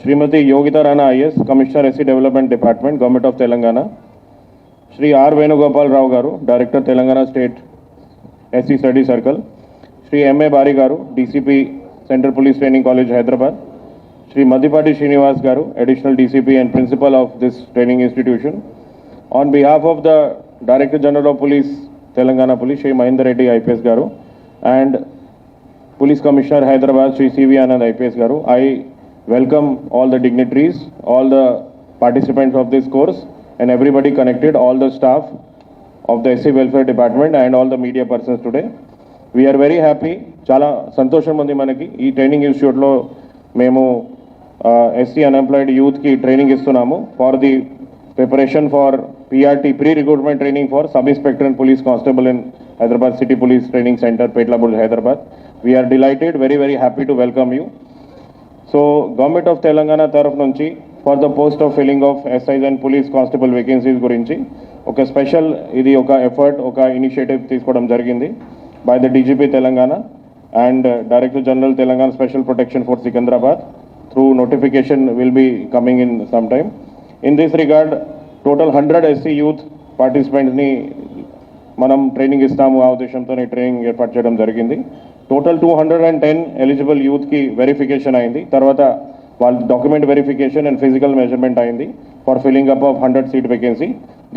Srimati Yogita Rana IS, Commissioner SC Development Department, Government of Telangana. Shri R. Venugopal Rao Garu, Director Telangana State SC Study Circle. Shri M.A. Bari Garu, DCP Central Police Training College, Hyderabad. Shri Madhipati Srinivas Garu, Additional DCP and Principal of this training institution. On behalf of the Director General of Police, Telangana Police, Shri Mahinder Reddy IPS Garu, and Police Commissioner Hyderabad, Shri C.V. Anand IPS Garu, I welcome all the dignitaries, all the participants of this course, and everybody connected, all the staff of the SC Welfare Department and all the media persons today. We are very happy. Chala santosham undi manaki ee training institute lo memu SC unemployed youth ki training istunamu for the preparation for PRT pre-recruitment training for sub inspector and police constable in Hyderabad City Police Training Center, Petlabud, Hyderabad. We are delighted, very happy to welcome you. So, Government of Telangana taraf nunchi for the post of filling of SIs and police constable vacancies gurinchi oka special idi oka effort oka initiative teesukodam jarigindi by the DGP Telangana and Director General Telangana Special Protection Force Secunderabad through notification will be coming in some time. In this regard, total 100 SC youth participants ni manam training istamu aa udeshamtone training ఏర్పాటు చేయడం జరిగింది. Total 210 eligible యూత్కి verification అయింది. తర్వాత వాళ్ళ document verification and physical measurement అయింది for filling up of 100 seat vacancy.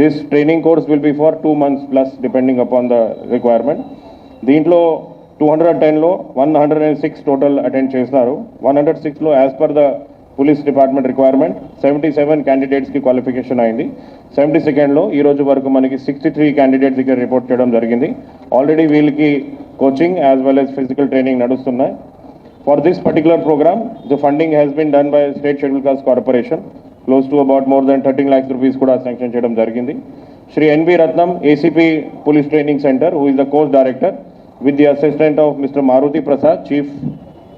This training course will be for 2 months plus depending upon the requirement. దీంట్లో 210లో 106 టోటల్ అటెండ్ చేస్తున్నారు. 106లో as per the police department requirement 77 క్యాండిడేట్స్కి qualification అయింది. 72లో ఈ రోజు వరకు మనకి 63 క్యాండిడేట్స్ దగ్గర రిపోర్ట్ చేయడం జరిగింది. ఆల్రెడీ వీళ్ళకి coaching as well as physical training nadustunnai. For this particular program, the funding has been done by State Scheduled Caste Corporation, close to about more than 13 lakhs rupees kuda sanction cheyadam jarigindi. Shri N.B. Ratnam, ACP Police Training Center, who is the course director, with the assistant of Mr. Maruti Prasad, Chief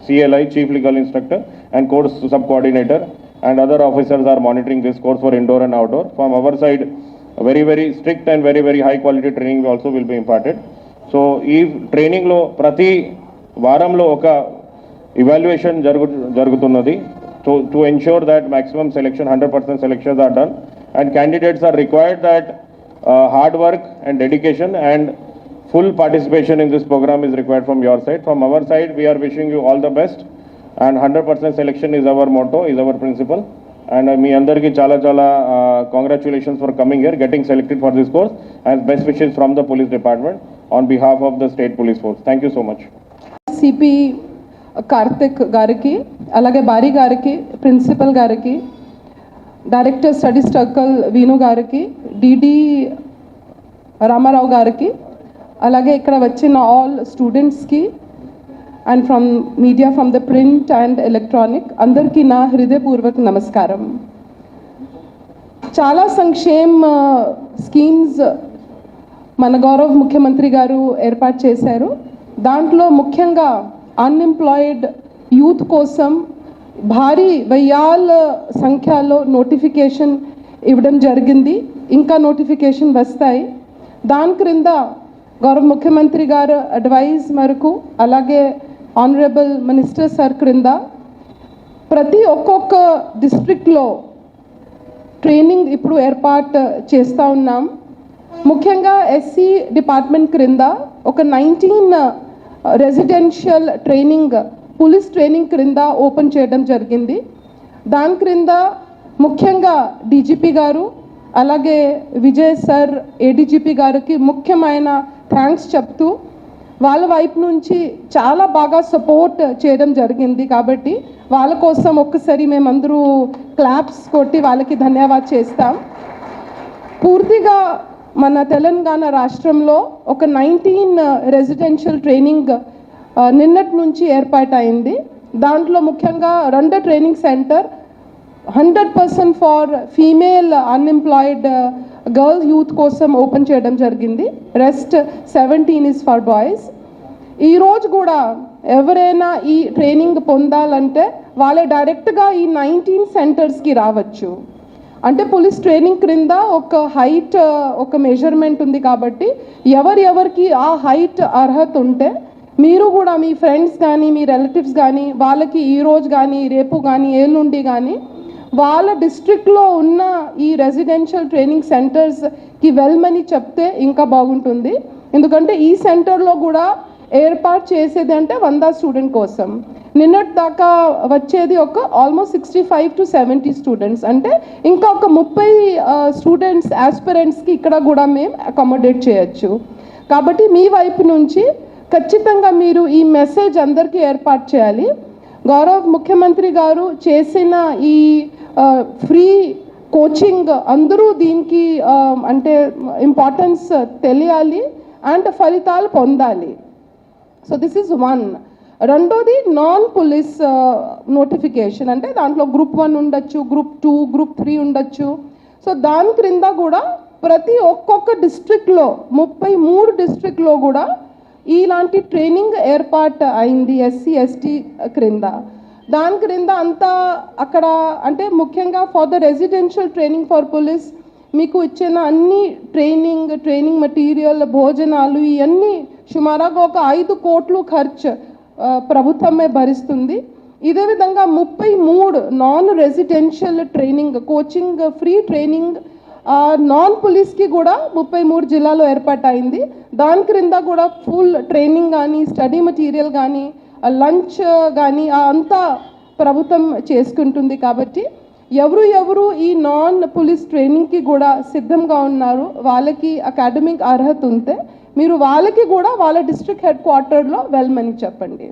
CLI, Chief Legal Instructor, and course sub-coordinator, and other officers are monitoring this course for indoor and outdoor. From our side, very strict and very high quality training also will be imparted. So ఈ ట్రైనింగ్లో ప్రతి వారంలో ఒక evaluation జరుగుతున్నది to ensure that maximum selection 100% selections are done and candidates are required that hard work and dedication and full participation in this programme is required from your side. From our side we are wishing you all the best and 100% selection is our motto, is our principle. And మీ అందరికీ చాలా congratulations for coming here, getting selected for this course and best wishes from the police department on behalf of the state police force. Thank you so much. CP Karthik gariki alage Bari gariki principal gariki director study circle Veenu gariki DD Ramarao gariki alage ikkada vachina all students ki and from media from the print and electronic andarki na hridaypurvak namaskaram. Chala sankshem schemes మన గౌరవ ముఖ్యమంత్రి గారు ఏర్పాటు చేశారు. దాంట్లో ముఖ్యంగా unemployed youth కోసం భారీ వెయ్యాల సంఖ్యలో నోటిఫికేషన్ ఇవ్వడం జరిగింది. ఇంకా నోటిఫికేషన్ వస్తాయి. దాని క్రింద గౌరవ ముఖ్యమంత్రి గారు అడ్వైజ్ మేరకు అలాగే ఆనరబుల్ మినిస్టర్ సార్ క్రింద ప్రతి ఒక్కొక్క డిస్ట్రిక్ట్లో ట్రైనింగ్ ఇప్పుడు ఏర్పాటు చేస్తూ ఉన్నాం. ముఖ్యంగా ఎస్సీ డిపార్ట్మెంట్ క్రింద ఒక 19 రెసిడెన్షియల్ ట్రైనింగ్ పోలీస్ ట్రైనింగ్ క్రింద ఓపెన్ చేయడం జరిగింది. దాని క్రింద ముఖ్యంగా డీజీపీ గారు అలాగే విజయ్ సార్ ఏడీజీపీ గారికి ముఖ్యమైన థ్యాంక్స్ చెప్తూ వాళ్ళ వైపు నుంచి చాలా బాగా సపోర్ట్ చేయడం జరిగింది. కాబట్టి వాళ్ళ కోసం ఒక్కసారి మేమందరూ క్లాప్స్ కొట్టి వాళ్ళకి ధన్యవాదాలు చేస్తాం. పూర్తిగా మన తెలంగాణ రాష్ట్రంలో ఒక 19 రెసిడెన్షియల్ ట్రైనింగ్ నిన్నటి నుంచి ఏర్పాటైంది. దాంట్లో ముఖ్యంగా 2 training center 100% for female unemployed girls youth కోసం ఓపెన్ చేయడం జరిగింది. Rest 17 is for boys. ఈరోజు కూడా ఎవరైనా ఈ ట్రైనింగ్ పొందాలంటే వాళ్ళే డైరెక్ట్గా ఈ 19 సెంటర్స్కి రావచ్చు. అంటే పోలీస్ ట్రైనింగ్ క్రింద ఒక హైట్ ఒక మెజర్మెంట్ ఉంది కాబట్టి ఎవరికి ఆ హైట్ అర్హత ఉంటే మీరు కూడా మీ ఫ్రెండ్స్ కానీ మీ రిలేటివ్స్ కానీ వాళ్ళకి ఈ రోజు కానీ రేపు కానీ ఏళ్ళుండి కానీ వాళ్ళ డిస్ట్రిక్ట్లో ఉన్న ఈ రెసిడెన్షియల్ ట్రైనింగ్ సెంటర్స్కి వెళ్ళమని చెప్తే ఇంకా బాగుంటుంది. ఎందుకంటే ఈ సెంటర్లో కూడా ఏర్పాటు చేసేది అంటే 100 స్టూడెంట్ కోసం. నిన్నటి దాకా వచ్చేది ఒక ఆల్మోస్ట్ 65 to 70 స్టూడెంట్స్, అంటే ఇంకా ఒక 30 స్టూడెంట్స్ ఆస్పిరెంట్స్కి ఇక్కడ కూడా మేము అకామిడేట్ చేయొచ్చు. కాబట్టి మీ వైపు నుంచి ఖచ్చితంగా మీరు ఈ మెసేజ్ అందరికీ ఏర్పాటు చేయాలి. గౌరవ్ ముఖ్యమంత్రి గారు చేసిన ఈ ఫ్రీ కోచింగ్ అందరూ దీనికి అంటే ఇంపార్టెన్స్ తెలియాలి అండ్ ఫలితాలు పొందాలి. So this is one. రెండోది నాన్ పోలీస్ నోటిఫికేషన్, అంటే దాంట్లో గ్రూప్ 1 ఉండొచ్చు, గ్రూప్ 2, గ్రూప్ 3 ఉండొచ్చు. సో దాని క్రింద కూడా ప్రతి ఒక్కొక్క డిస్ట్రిక్ట్లో 33 డిస్ట్రిక్ట్లో కూడా ఇలాంటి ట్రైనింగ్ ఏర్పాటు అయింది ఎస్సీ ఎస్టీ క్రింద. దాని క్రింద అంతా అక్కడ అంటే ముఖ్యంగా for the residential training for police మీకు ఇచ్చిన అన్ని ట్రైనింగ్ మెటీరియల్, భోజనాలు ఇవన్నీ సుమారుగా ఒక 5 కోట్లు ఖర్చు ప్రభుత్వమే భరిస్తుంది. ఇదే విధంగా 33 non residential training coaching free training non పోలీస్కి కూడా 33 జిల్లాలో ఏర్పాటైంది. దాని క్రింద కూడా ఫుల్ ట్రైనింగ్ కానీ స్టడీ మెటీరియల్ కానీ లంచ్ కానీ అంతా ప్రభుత్వం చేసుకుంటుంది. కాబట్టి ఎవరు ఈ నాన్ పోలీస్ ట్రైనింగ్కి కూడా సిద్ధంగా ఉన్నారు, వాళ్ళకి అకాడమిక్ అర్హత ఉంటే మీరు వాళ్ళకి కూడా వాళ్ళ డిస్ట్రిక్ట్ హెడ్ క్వార్టర్లో వెళ్ళమని చెప్పండి.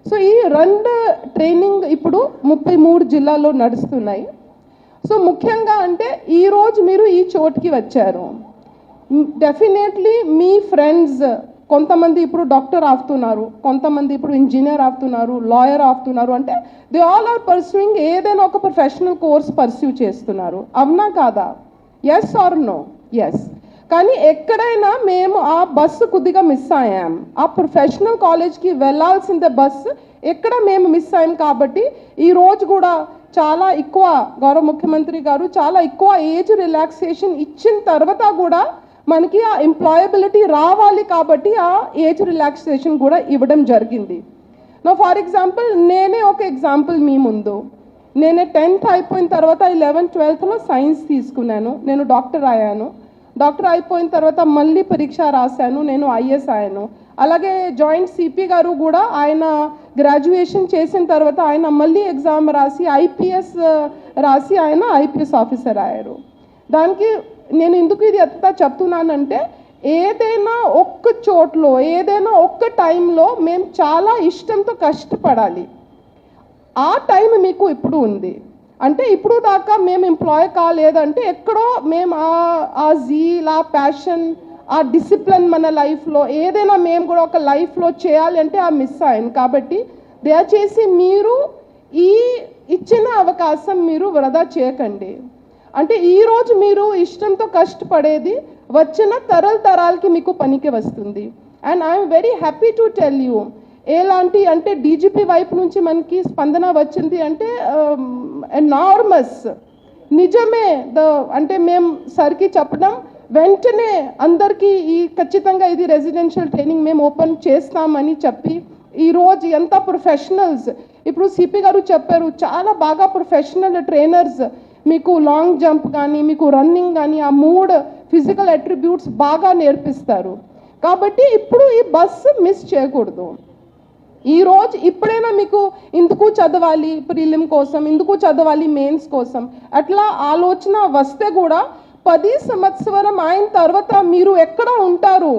సో ఈ 2 ట్రైనింగ్ ఇప్పుడు 33 జిల్లాల్లో నడుస్తున్నాయి. సో ముఖ్యంగా అంటే ఈరోజు మీరు ఈ చోటుకి వచ్చారు, డెఫినెట్లీ మీ ఫ్రెండ్స్ కొంతమంది ఇప్పుడు డాక్టర్ అవుతున్నారు, కొంతమంది ఇప్పుడు ఇంజనీర్ అవుతున్నారు, లాయర్ అవుతున్నారు, అంటే దే ఆల్ ఆర్ పర్సూయింగ్ ఏదైనా ఒక ప్రొఫెషనల్ కోర్స్ పర్సూ చేస్తున్నారు. అవునా కాదా? Yes or no? ఎస్. కానీ ఎక్కడైనా మేము ఆ బస్సు కొద్దిగా మిస్ అయ్యాం, ఆ ప్రొఫెషనల్ కాలేజ్కి వెళ్ళాల్సిందే బస్సు ఎక్కడ మేము మిస్ అయ్యాం. కాబట్టి ఈరోజు కూడా చాలా ఎక్కువ గౌరవ ముఖ్యమంత్రి గారు చాలా ఎక్కువ ఏజ్ రిలాక్సేషన్ ఇచ్చిన తర్వాత కూడా మనకి ఆ ఎంప్లాయబిలిటీ రావాలి, కాబట్టి ఆ ఏజ్ రిలాక్సేషన్ కూడా ఇవ్వడం జరిగింది. నా ఫర్ ఎగ్జాంపుల్ నేనే ఒక ఎగ్జాంపుల్ మీ ముందు, నేను 10th అయిపోయిన తర్వాత 11th 12thలో సైన్స్ తీసుకున్నాను, నేను డాక్టర్ అయ్యాను. డాక్టర్ అయిపోయిన తర్వాత మళ్ళీ పరీక్ష రాశాను, నేను ఐఎస్ అయ్యాను. అలాగే జాయింట్ సిపి గారు కూడా ఆయన గ్రాడ్యుయేషన్ చేసిన తర్వాత ఆయన మళ్ళీ ఎగ్జామ్ రాసి ఐపీఎస్ రాసి ఆయన ఐపీఎస్ ఆఫీసర్ అయ్యారు. దానికి నేను ఎందుకు ఇది అంతా చెప్తున్నానంటే ఏదైనా ఒక్క చోట్లో ఏదైనా ఒక్క టైంలో మేము చాలా ఇష్టంతో కష్టపడాలి. ఆ టైం మీకు ఇప్పుడు ఉంది. అంటే ఇప్పుడు దాకా మేము ఎంప్లాయ్ కాలేదంటే ఎక్కడో మేము ఆ జీల్, ఆ ప్యాషన్, ఆ డిసిప్లిన్ మన లైఫ్లో ఏదైనా మేము కూడా ఒక లైఫ్లో చేయాలి అంటే ఆ మిస్ అయ్యాను. కాబట్టి దయచేసి మీరు ఈ ఇచ్చిన అవకాశం మీరు వృధా చేయకండి. అంటే ఈరోజు మీరు ఇష్టంతో కష్టపడేది వచ్చిన తరాలకి మీకు పనికి వస్తుంది. And I'm very happy to tell you ఎలాంటి అంటే డీజీపీ వైపు నుంచి మనకి స్పందన వచ్చింది అంటే ఎనార్మస్. నిజమే, అంటే మేము సర్కి చెప్పడం వెంటనే అందరికీ ఈ ఖచ్చితంగా ఇది రెసిడెన్షియల్ ట్రైనింగ్ మేము ఓపెన్ చేస్తామని చెప్పి ఈరోజు ఎంత ప్రొఫెషనల్స్ ఇప్పుడు సిపి గారు చెప్పారు, చాలా బాగా ప్రొఫెషనల్ ట్రైనర్స్ మీకు లాంగ్ జంప్ కానీ మీకు రన్నింగ్ కానీ ఆ 3 ఫిజికల్ అట్రిబ్యూట్స్ బాగా నేర్పిస్తారు. కాబట్టి ఇప్పుడు ఈ బస్సు మిస్ చేయకూడదు. ఈరోజు ఇప్పుడైనా మీకు ఇందుకు చదవాలి ప్రిలిమ్ కోసం, ఇందుకు చదవాలి మెయిన్స్ కోసం అట్లా ఆలోచన వస్తే కూడా 10 సంవత్సరం అయిన తర్వాత మీరు ఎక్కడ ఉంటారు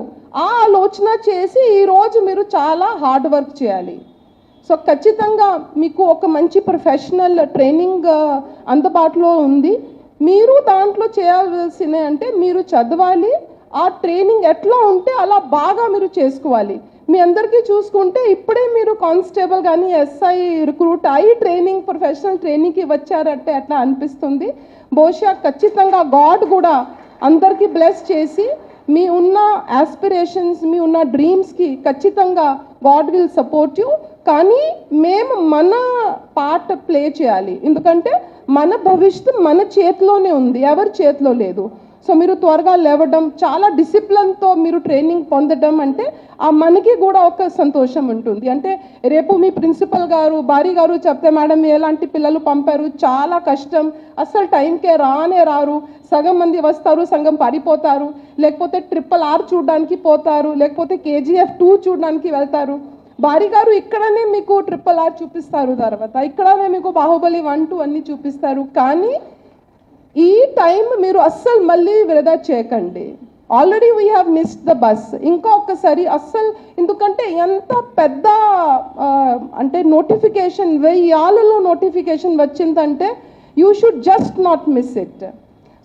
ఆ ఆలోచన చేసి ఈరోజు మీరు చాలా హార్డ్ వర్క్ చేయాలి. సో ఖచ్చితంగా మీకు ఒక మంచి ప్రొఫెషనల్ ట్రైనింగ్ అందుబాటులో ఉంది. మీరు దాంట్లో చేయాల్సిన అంటే మీరు చదవాలి, ఆ ట్రైనింగ్ ఎట్లా ఉంటే అలా బాగా మీరు చేసుకోవాలి. మీ అందరికీ చూసుకుంటే ఇప్పుడే మీరు కానిస్టేబుల్ కానీ ఎస్ఐ రిక్రూట్ అయ్యి ట్రైనింగ్ ప్రొఫెషనల్ ట్రైనింగ్కి వచ్చారంటే అట్లా అనిపిస్తుంది. బహుశా ఖచ్చితంగా గాడ్ కూడా అందరికీ బ్లెస్ చేసి మీ ఉన్న ఆస్పిరేషన్స్ మీ ఉన్న డ్రీమ్స్కి ఖచ్చితంగా గాడ్ విల్ సపోర్ట్ యూ. కానీ మేము మన పార్ట్ ప్లే చేయాలి, ఎందుకంటే మన భవిష్యత్తు మన చేతిలోనే ఉంది, ఎవరి చేతిలో లేదు. సో మీరు త్వరగా లేవడం, చాలా డిసిప్లిన్తో మీరు ట్రైనింగ్ పొందడం అంటే ఆ మనకి కూడా ఒక సంతోషం ఉంటుంది. అంటే రేపు మీ ప్రిన్సిపల్ గారు, భారీ గారు చెప్తే మేడం ఎలాంటి పిల్లలు పంపారు, చాలా కష్టం, అస్సలు టైంకే రారు, సగం మంది వస్తారు, సగం పారిపోతారు, లేకపోతే RRR చూడడానికి పోతారు, లేకపోతే KGF 2 చూడడానికి వెళ్తారు. భారీ గారు ఇక్కడనే మీకు RRR చూపిస్తారు, తర్వాత ఇక్కడనే మీకు బాహుబలి 1, 2 అన్నీ చూపిస్తారు. కానీ ఈ టైం మీరు అస్సలు మళ్ళీ వృధా చేయకండి. Already we have missed the bus. ఇంకొకసారి అస్సలు, ఎందుకంటే ఎంత పెద్ద అంటే నోటిఫికేషన్ 1000 నోటిఫికేషన్ వచ్చిందంటే you should just not miss it.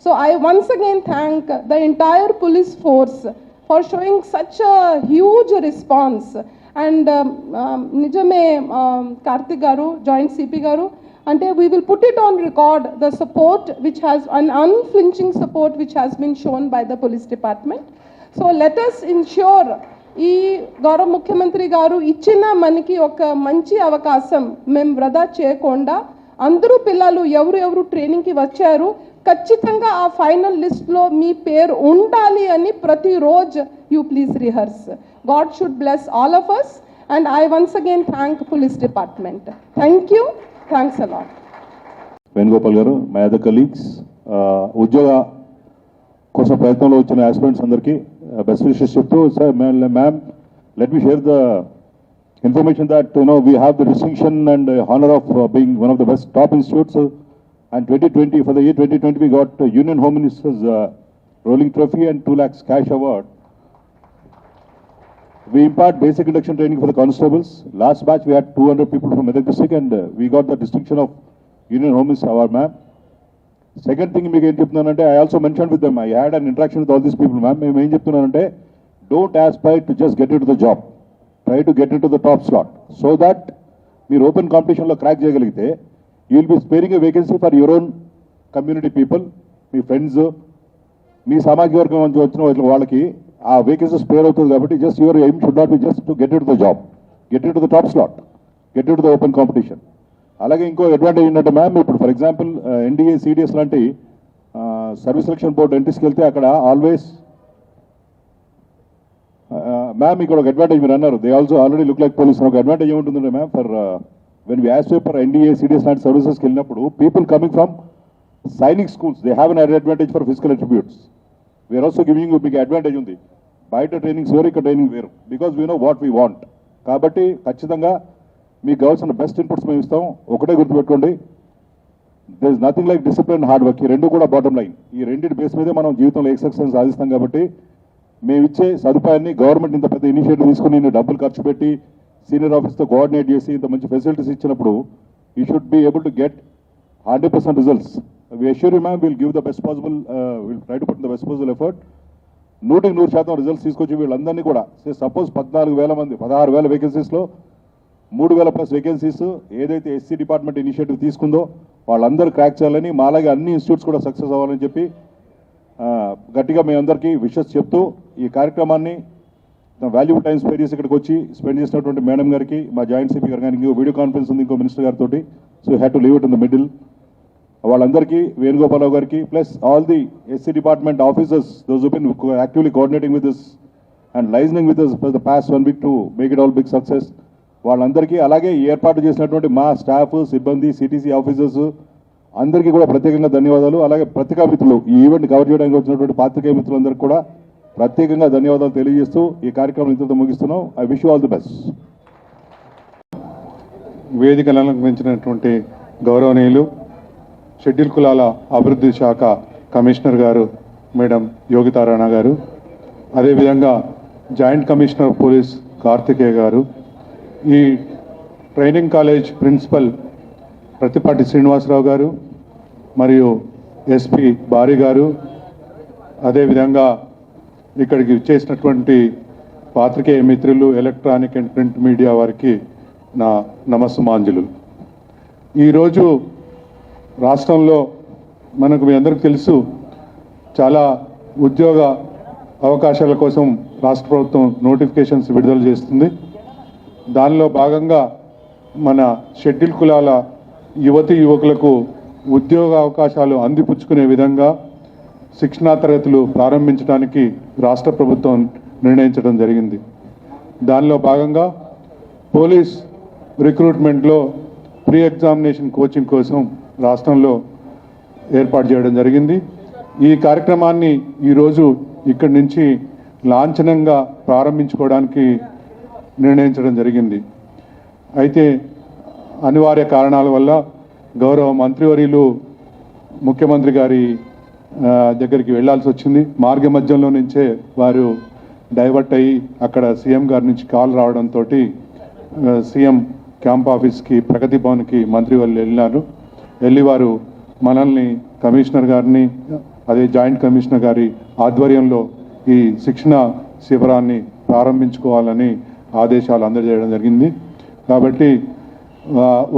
So I once again thank the entire police force for showing such a huge response. And నిజమే కార్తిక్ గారు, జాయింట్ CP గారు, అంటే we will put it on record the support which has an unflinching support which has been shown by the police department. So let us ensure ఈ గౌరవ ముఖ్యమంత్రి గారు ఇచ్చిన మనకి ఒక మంచి అవకాశం మేము వృధా చేయకుండా, అందరూ పిల్లలు ఎవరు ట్రైనింగ్కి వచ్చారు ఖచ్చితంగా ఆ ఫైనల్ లిస్ట్లో మీ పేరు ఉండాలి అని ప్రతిరోజు you please rehearse. God should bless all of us and I once again thank police department. Thank you. Thanks a lot. Venugopal garu, my other colleagues, ఉద్యోగ కోసం ప్రయత్నంలో వచ్చిన ఆస్పిరెంట్స్ అందరికీ బెస్ట్ విషెస్ చెప్తూ, sir ma'am let me share the information that we have the distinction and honour of being one of the best top institutes. And 2020, for the year 2020, we got Union Home Minister's rolling trophy and 2 lakhs cash award. We impart basic induction training for the constables. Last batch we had 200 people from Medak district and we got the distinction of Union Home Minister award, ma'am. Second thing మీకు ఏం చెప్తున్నానంటే, I also mentioned with them, I had an interaction with all these people, ma'am. మేము ఏం చెప్తున్నానంటే, don't aspire to just get into the job. Try to get into the top slot so that మీరు open కాంపిటీషన్లో crack చేయగలిగితే you will be sparing a vacancy for your own community people, మీ friends, మీ సామాజిక వర్గం నుంచి వచ్చిన వాళ్ళకి ఆ వేకెన్సీ స్పేర్ అవుతుంది. కాబట్టి just your aim should not be just to get in to the job, get in to the top slot, get in to the open competition. అలాగే ఇంకో అడ్వాంటేజ్ ఏంటంటే మ్యామ్, ఇప్పుడు ఫర్ ఎగ్జాంపుల్ NDA, CDS లాంటి service selection board ఎంట్రీస్కి వెళ్తే అక్కడ always ma'am ఇక్కడ ఒక అడ్వాంటేజ్ మీరు అన్నారు, they also already look like police. ఒక అడ్వాంటేజ్ ఏముంటుందంటే ma'am, for when we as for NDA, CDS లాంటి సర్వీసెస్కి వెళ్ళినప్పుడు people coming from Sainik schools they have an advantage for physical attributes. We're also giving మీకు అడ్వాంటేజ్ ఉంది. బయట ట్రైనింగ్స్ వేరు, ఇక్కడ ట్రైనింగ్ వేరు, because we know what we want. కాబట్టి ఖచ్చితంగా మీకు కావాల్సిన బెస్ట్ ఇన్పుట్స్ మేము ఇస్తాం. ఒకటే గుర్తుపెట్టుకోండి, there is nothing like discipline, hard work. ఈ రెండు కూడా బాటమ్ లైన్. ఈ రెండింటి బేస్ మీదే మనం జీవితంలో సక్సెస్ సాధిస్తాం. కాబట్టి మేము ఇచ్చే సదుపాయాన్ని గవర్నమెంట్ ఇంత పెద్ద ఇనిషియేటివ్ తీసుకుని డబ్బులు ఖర్చు పెట్టి సీనియర్ ఆఫీస్తో కోఆర్డినేట్ చేసి ఇంత మంచి ఫెసిలిటీస్ ఇచ్చినప్పుడు you should be able to get 100% results. We assure you, ma'am, we'll give the best possible, we'll try to put in the best possible effort. 100% results తీసుకొచ్చి వీళ్ళందరినీ కూడా, సపోజ్ 14,000 మంది, 16,000 వేకెన్సీస్లో 3,000+ వేకెన్సీస్ ఏదైతే SC department initiative తీసుకుందో వాళ్ళందరూ crack చేయాలని, మాలాగే అన్ని institutes కూడా success అవ్వాలని చెప్పి గట్టిగా మీ అందరికీ విషెస్ చెప్తూ ఈ కార్యక్రమాన్ని వాల్యూబుల్ టైం స్పెండ్ చేసి ఇక్కడికి వచ్చి స్పెండ్ చేసినటువంటి మేడం గారికి, మా జాయింట్ CP గారు, ఇంకో వీడియో కాన్ఫరెన్స్ ఉంది ఇంకో మినిస్టర్ గారితో, so had to leave it in the middle. వాళ్ళందరికీ, వేణుగోపాలరావు గారికి, plus all the SC department officers, those who been actively coordinating with this and liaisoning with this for the past 1 week to make it all big success, వాళ్ళందరికీ, అలాగే ఏర్పాటు చేసినటువంటి మా staff, సిబ్బంది, CTC officers అందరికీ కూడా ప్రత్యేకంగా ధన్యవాదాలు. అలాగే పత్రికా మిత్రులు, ఈ ఈవెంట్ కవర్ చేయడానికి వచ్చినటువంటి పాత్రికేయ మిత్రులందరికీ కూడా ప్రత్యేకంగా ధన్యవాదాలు తెలియజేస్తూ ఈ కార్యక్రమం ఇంతతో ముగిస్తున్నాం. I wish you all the best. వేదికను అలంకరించినటువంటి గౌరవనీయులు షెడ్యూల్ కులాల అభివృద్ధి శాఖ కమిషనర్ గారు మేడం యోగితా రాణా గారు, అదేవిధంగా joint commissioner police Karthikeya garu, ఈ training college principal Prathipati Srinivasarao garu, మరియు SP భారీ గారు, అదేవిధంగా ఇక్కడికి చేసినటువంటి పాత్రికేయ మిత్రులు, ఎలక్ట్రానిక్ అండ్ ప్రింట్ మీడియా వారికి నా నమస్సుమాంజలు. ఈరోజు రాష్ట్రంలో మనకు మీ అందరికీ తెలుసు, చాలా ఉద్యోగ అవకాశాల కోసం రాష్ట్ర ప్రభుత్వం నోటిఫికేషన్స్ విడుదల చేస్తుంది. దానిలో భాగంగా మన షెడ్యూల్ కులాల యువతి యువకులకు ఉద్యోగ అవకాశాలు అందిపుచ్చుకునే విధంగా శిక్షణా తరగతులు ప్రారంభించడానికి రాష్ట్ర ప్రభుత్వం నిర్ణయించడం జరిగింది. దానిలో భాగంగా పోలీస్ రిక్రూట్మెంట్లో ప్రీ ఎగ్జామినేషన్ కోచింగ్ కోసం రాష్ట్రంలో ఏర్పాటు చేయడం జరిగింది. ఈ కార్యక్రమాన్ని ఈరోజు ఇక్కడి నుంచి లాంఛనంగా ప్రారంభించుకోవడానికి నిర్ణయించడం జరిగింది. అయితే అనివార్య కారణాల వల్ల గౌరవ మంత్రివర్యులు ముఖ్యమంత్రి గారి దగ్గరికి వెళ్లాల్సి వచ్చింది. మార్గ మధ్యంలో నుంచే వారు డైవర్ట్ అయ్యి అక్కడ సీఎం గారి నుంచి కాల్ రావడంతో సీఎం క్యాంప్ ఆఫీస్కి ప్రగతి భవన్కి మంత్రివర్యులు వెళ్ళి వారు మనల్ని కమిషనర్ గారిని అదే జాయింట్ కమిషనర్ గారి ఆధ్వర్యంలో ఈ శిక్షణ శిబిరాన్ని ప్రారంభించుకోవాలని ఆదేశాలు అందజేయడం జరిగింది. కాబట్టి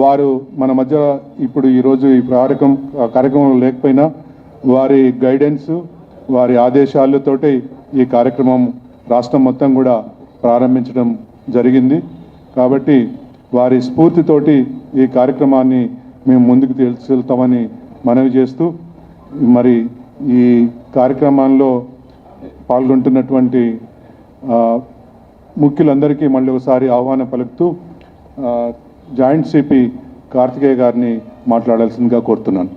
వారు మన మధ్య ఇప్పుడు ఈరోజు ఈ కార్యక్రమంలో లేకపోయినా వారి గైడెన్స్ వారి ఆదేశాలతోటి ఈ కార్యక్రమం రాష్ట్రం మొత్తం కూడా ప్రారంభించడం జరిగింది. కాబట్టి వారి స్ఫూర్తితోటి ఈ కార్యక్రమాన్ని మేము ముందుకు తీసుకెళ్తామని మనవి చేస్తూ మరి ఈ కార్యక్రమాల్లో పాల్గొంటున్నటువంటి ముఖ్యులందరికీ మళ్ళీ ఒకసారి ఆహ్వానం పలుకుతూ జాయింట్ సిపి కార్తికేయ గారిని మాట్లాడాల్సిందిగా కోరుతున్నాను.